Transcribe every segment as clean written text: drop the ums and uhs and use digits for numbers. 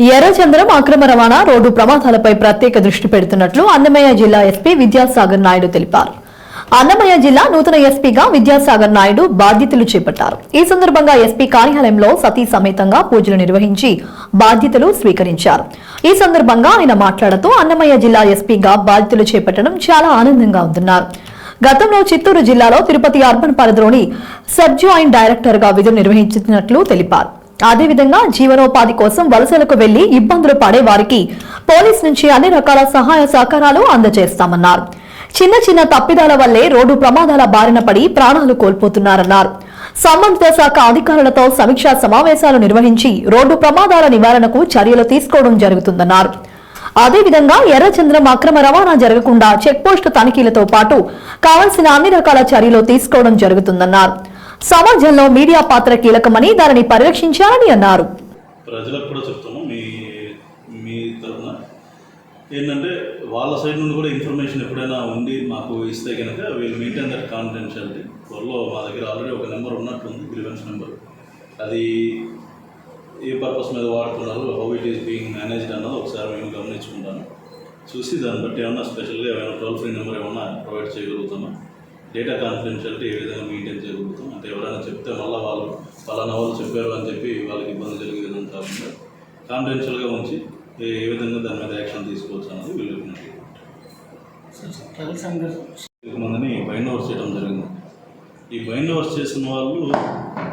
ఎర్రచంద్రం అక్రమ రవాణా రోడ్డు ప్రమాదాలపై ప్రత్యేక దృష్టి పెడుతున్నట్లు అన్నమయ్య జిల్లా ఎస్పీ విద్యాసాగర్ నాయుడు తెలిపారు. అన్నమయ్య జిల్లా నూతన ఎస్పీగా విద్యాసాగర్ నాయుడు బాధ్యతలు చేపట్టారు. ఈ సందర్భంగా ఎస్పీ కార్యాలయంలో సతీ సమేతంగా పూజలు నిర్వహించి బాధ్యతలు స్వీకరించారు. ఈ సందర్భంగా ఆయన మాట్లాడుతూ అన్నమయ్య జిల్లా ఎస్పీగా బాధ్యతలు చేపట్టడం చాలా ఆనందంగా ఉందన్నారు. గతంలో చిత్తూరు జిల్లాలో తిరుపతి అర్బన్ పరిధిలోని సబ్ జాయింట్ డైరెక్టర్ గా విధులు నిర్వహించినట్లు తెలిపారు. అదేవిధంగా జీవనోపాధి కోసం వలసలకు వెళ్లి ఇబ్బందులు పడే వారికి పోలీస్ నుంచి అన్ని రకాల సహాయ సహకారాలు అందజేస్తామన్నారు. చిన్న చిన్న తప్పిదాల వల్లే రోడ్డు ప్రమాదాల బారిన పడి ప్రాణాలు కోల్పోతున్నారన్నారు. సంబంధిత శాఖ అధికారులతో సమీక్షా సమావేశాలు నిర్వహించి రోడ్డు ప్రమాదాల నివారణకు చర్యలు తీసుకోవడం జరుగుతుందన్నారు. అదేవిధంగా ఎర్రచంద్రం అక్రమ రవాణా జరగకుండా చెక్పోస్టు తనిఖీలతో పాటు కావలసిన అన్ని రకాల చర్యలు తీసుకోవడం జరుగుతుందన్నారు. సమాజంలో మీడియా పాత్ర కీలకమని దానిని పరిరక్షించాలని అన్నారు. ప్రజలకు కూడా చెప్తాము మీ తరఫున ఏంటంటే వాళ్ళ సైడ్ నుండి కూడా ఇన్ఫర్మేషన్ ఎప్పుడైనా ఉండి మాకు ఇస్తే కనుక వీళ్ళు మెయింటైన్ దట్ కాన్ఫిడెన్షియాలిటీ. త్వరలో మా దగ్గర ఆల్రెడీ ఒక నెంబర్ ఉన్నట్టుంది, గ్రీవెన్స్ నెంబర్. అది ఏ పర్పస్ మీద వాడుతున్నారు, how it is being managed అన్నది ఒకసారి మేము గమనించుకుంటాను. చూసి దాన్ని బట్టి ఏమన్నా స్పెషల్గా ఏమైనా టోల్ ఫ్రీ నెంబర్ ఏమన్నా ప్రొవైడ్ చేయగలుగుతామా, డేటా కాన్ఫిడెన్షియాలిటీ ఏ విధంగా మెయింటైన్ చేయగలుగుతాం అంటే ఎవరైనా చెప్తే మళ్ళీ వాళ్ళు ఫలానా వాళ్ళు చెప్పారు అని చెప్పి వాళ్ళకి ఇబ్బంది కలిగే విధంగా కాకుండా కాన్ఫిడెన్షియల్గా ఉంచి ఏ విధంగా దాని మీద యాక్షన్ తీసుకోవచ్చు అన్నది వీళ్ళు మందిని బైండ్ ఓవర్స్ చేయడం జరిగింది. ఈ బైండ్ ఓవర్స్ చేసిన వాళ్ళు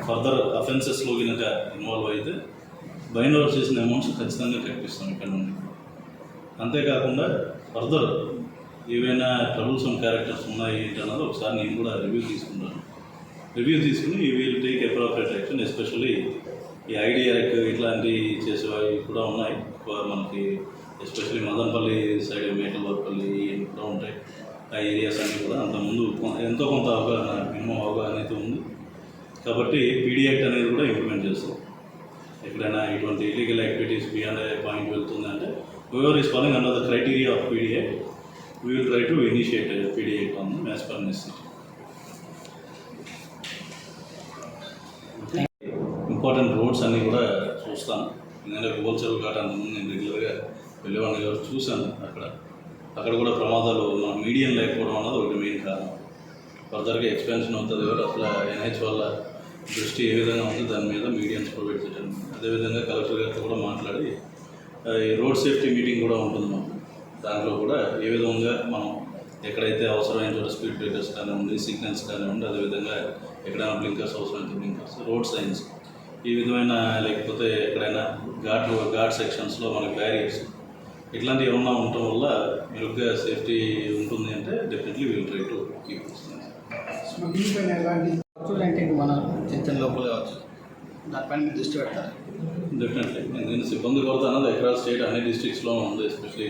ఫర్దర్ అఫెన్సెస్లో కనుక ఇన్వాల్వ్ అయితే బైండ్ ఓవర్స్ చేసిన అమౌంట్స్ ఖచ్చితంగా కట్టిస్తాం ఇక్కడ నుండి. అంతేకాకుండా ఫర్దర్ ఏవైనా ట్రబుల్సమ్ క్యారెక్టర్స్ ఉన్నాయి ఏంటి అన్నది ఒకసారి నేను కూడా రివ్యూ తీసుకున్నాను. రివ్యూ తీసుకుని ఈ will take appropriate action. Especially ఈ ఐడి యాక్ట్ ఇట్లాంటివి చేసేవి కూడా ఉన్నాయి మనకి, ఎస్పెషల్లీ మదనపల్లి సైడ్, మేకలవారిపల్లి కూడా ఉంటాయి. ఆ ఏరియాస్ అన్నీ కూడా అంతకుముందు ఎంతో కొంత అవగాహన, మినిమం అవగాహన అయితే ఉంది. కాబట్టి పీడీ యాక్ట్ అనేది కూడా ఇంప్లిమెంట్ చేస్తాం. ఎక్కడైనా ఇటువంటి ఇల్లీగల్ యాక్టివిటీస్ బియాండ్ పాయింట్ వెళ్తుందంటే whoever is falling under the criteria of PD Act, we will try to initiate a PD Act on them as per necessity. Important roads అన్నీ కూడా చూస్తాను. ఎందుకంటే హోల్సేల్ ఘాట్ అంతకుముందు నేను రెగ్యులర్గా వెళ్ళేవాడిని కాబట్టి చూశాను. అక్కడ కూడా ప్రమాదాలు మన మీడియం లేకపోవడం అన్నది ఒకటి మెయిన్ కారణం. ఫర్దర్గా ఎక్స్పెన్షన్ అవుతుంది కాబట్టి అసలు ఎన్హెచ్ వల్ల దృష్టి ఏ విధంగా ఉంది దాని మీద మీడియన్స్ ప్రొవైడ్ చేయడం. అదేవిధంగా కలెక్టర్ గారితో కూడా మాట్లాడి ఈ రోడ్ సేఫ్టీ మీటింగ్ కూడా ఉంటుంది మాకు. దాంట్లో కూడా ఏ విధంగా మనం ఎక్కడైతే అవసరమైన చోట స్పీడ్ బ్రేకర్స్ కానివ్వండి, సిగ్నల్స్ కానివ్వండి, అదేవిధంగా ఎక్కడైనా బ్లింకర్స్ అవసరమైతే బ్లింకర్స్, రోడ్ సైన్స్, ఈ విధమైన లేకపోతే ఎక్కడైనా ఘాట్ సెక్షన్స్లో మనకి బ్యారియర్స్ ఇట్లాంటివి ఏమన్నా ఉండటం వల్ల మెరుగ్గా సేఫ్టీ ఉంటుంది అంటే definitely will try to keep మన చిత్తూరు లోపల కావచ్చు, దానిపైన మీరు దృష్టి పెడతారు. డెఫినెట్లీ నేను సిబ్బంది కొరత అన్నది అక్రాస్ స్టేట్ అన్ని డిస్ట్రిక్ట్స్లో ఉంది. ఎస్పెషలీ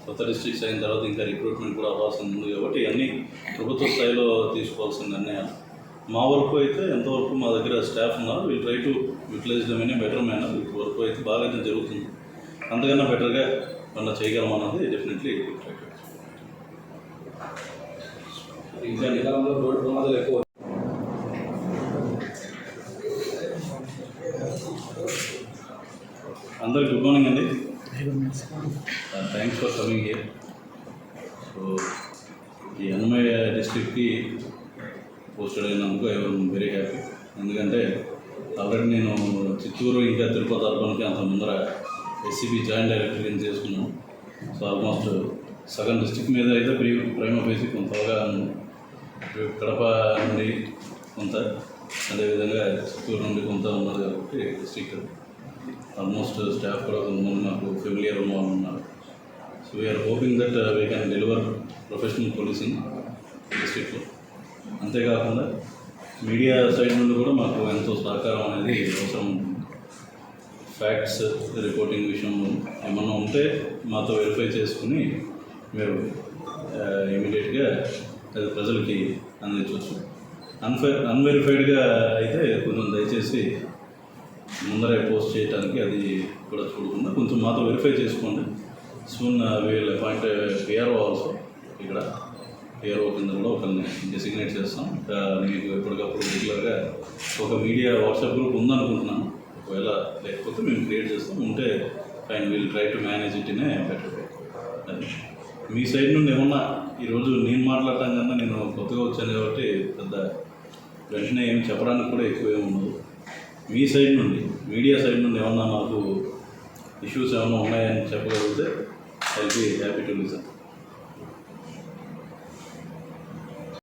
కొత్త డిస్ట్రిక్ట్స్ అయిన తర్వాత ఇంకా రిక్రూట్మెంట్ కూడా అవ్వాల్సింది ఉంది కాబట్టి అన్నీ ప్రభుత్వ స్థాయిలో తీసుకోవాల్సిన నిర్ణయాలు. మా వరకు అయితే ఎంతవరకు మా దగ్గర స్టాఫ్ ఉన్నారు, will try to utilise them in a better manner. వరకు అయితే బాగా జరుగుతుంది. అంతకన్నా బెటర్గా మనం చేయగలం అన్నది డెఫినెట్లీ ట్రై టు. ఇంకా నికాలంలో రోడ్డు ప్రమాదాలు ఎక్కువ. అందరికి గుడ్ మార్నింగ్ అండి. Thanks for coming here. So ఈ అన్నమయ్య డిస్ట్రిక్ట్కి పోస్టెడ్ అయినందుకు ఐఎమ్ వెరీ హ్యాపీ. ఎందుకంటే ఆల్రెడీ నేను చిత్తూరు ఇంకా తిరుపతి అర్బన్కి అంత ముందర ఎస్సీబీ జాయింట్ డైరెక్టర్ చేసుకున్నాను. సో ఆల్మోస్ట్ సగం డిస్ట్రిక్ట్ మీద అయితే ప్రైమ్ ఆఫీసీ కొంత అవగాహన ఉంది. కడప నుండి కొంత, అదేవిధంగా చిత్తూరు నుండి కొంత ఉన్నది కాబట్టి డిస్ట్రిక్ట్ ఆల్మోస్ట్ స్టాఫ్ కూడా కొంతమంది నాకు ఫెమిలియర్ ఉన్న వాళ్ళు ఉన్నారు. So we're hoping that we can deliver professional policing డిస్ట్రిక్ట్లో. అంతేకాకుండా మీడియా సైడ్ నుండి కూడా మాకు ఎంతో సహకారం అనేది అవసరం ఉంటుంది. ఫ్యాక్ట్స్ రిపోర్టింగ్ విషయంలో ఏమన్నా ఉంటే మాతో వెరిఫై చేసుకుని మీరు ఇమీడియట్గా అది ప్రజలకి అందించవచ్చు. అన్వెరిఫైడ్గా అయితే కొంచెం దయచేసి ముందరే పోస్ట్ చేయడానికి అది కూడా చూడకుండా కొంచెం మాతో వెరిఫై చేసుకోండి. Soon we'll appoint PRO also. ఇక్కడ పిఆర్ఓ కింద కూడా ఒకరిని డెసిగ్నేట్ చేస్తాం. మీకు ఎప్పటికప్పుడు రెగ్యులర్గా ఒక మీడియా వాట్సాప్ గ్రూప్ ఉందనుకుంటున్నాను. ఒకవేళ లేకపోతే మేము క్రియేట్ చేస్తాం. ఉంటే fine will try to manage it in a better way. అది మీ సైడ్ నుండి ఏమన్నా ఈరోజు నేను మాట్లాడటం కన్నా నేను కొత్తగా వచ్చాను కాబట్టి పెద్ద వెంటనే ఏమి చెప్పడానికి కూడా ఎక్కువ ఏమి ఉండదు. మీ సైడ్ నుండి మీడియా సైడ్ నుండి ఏమన్నా మాకు ఇష్యూస్ ఏమన్నా ఉన్నాయని చెప్పగలిగితే I will be happy to listen.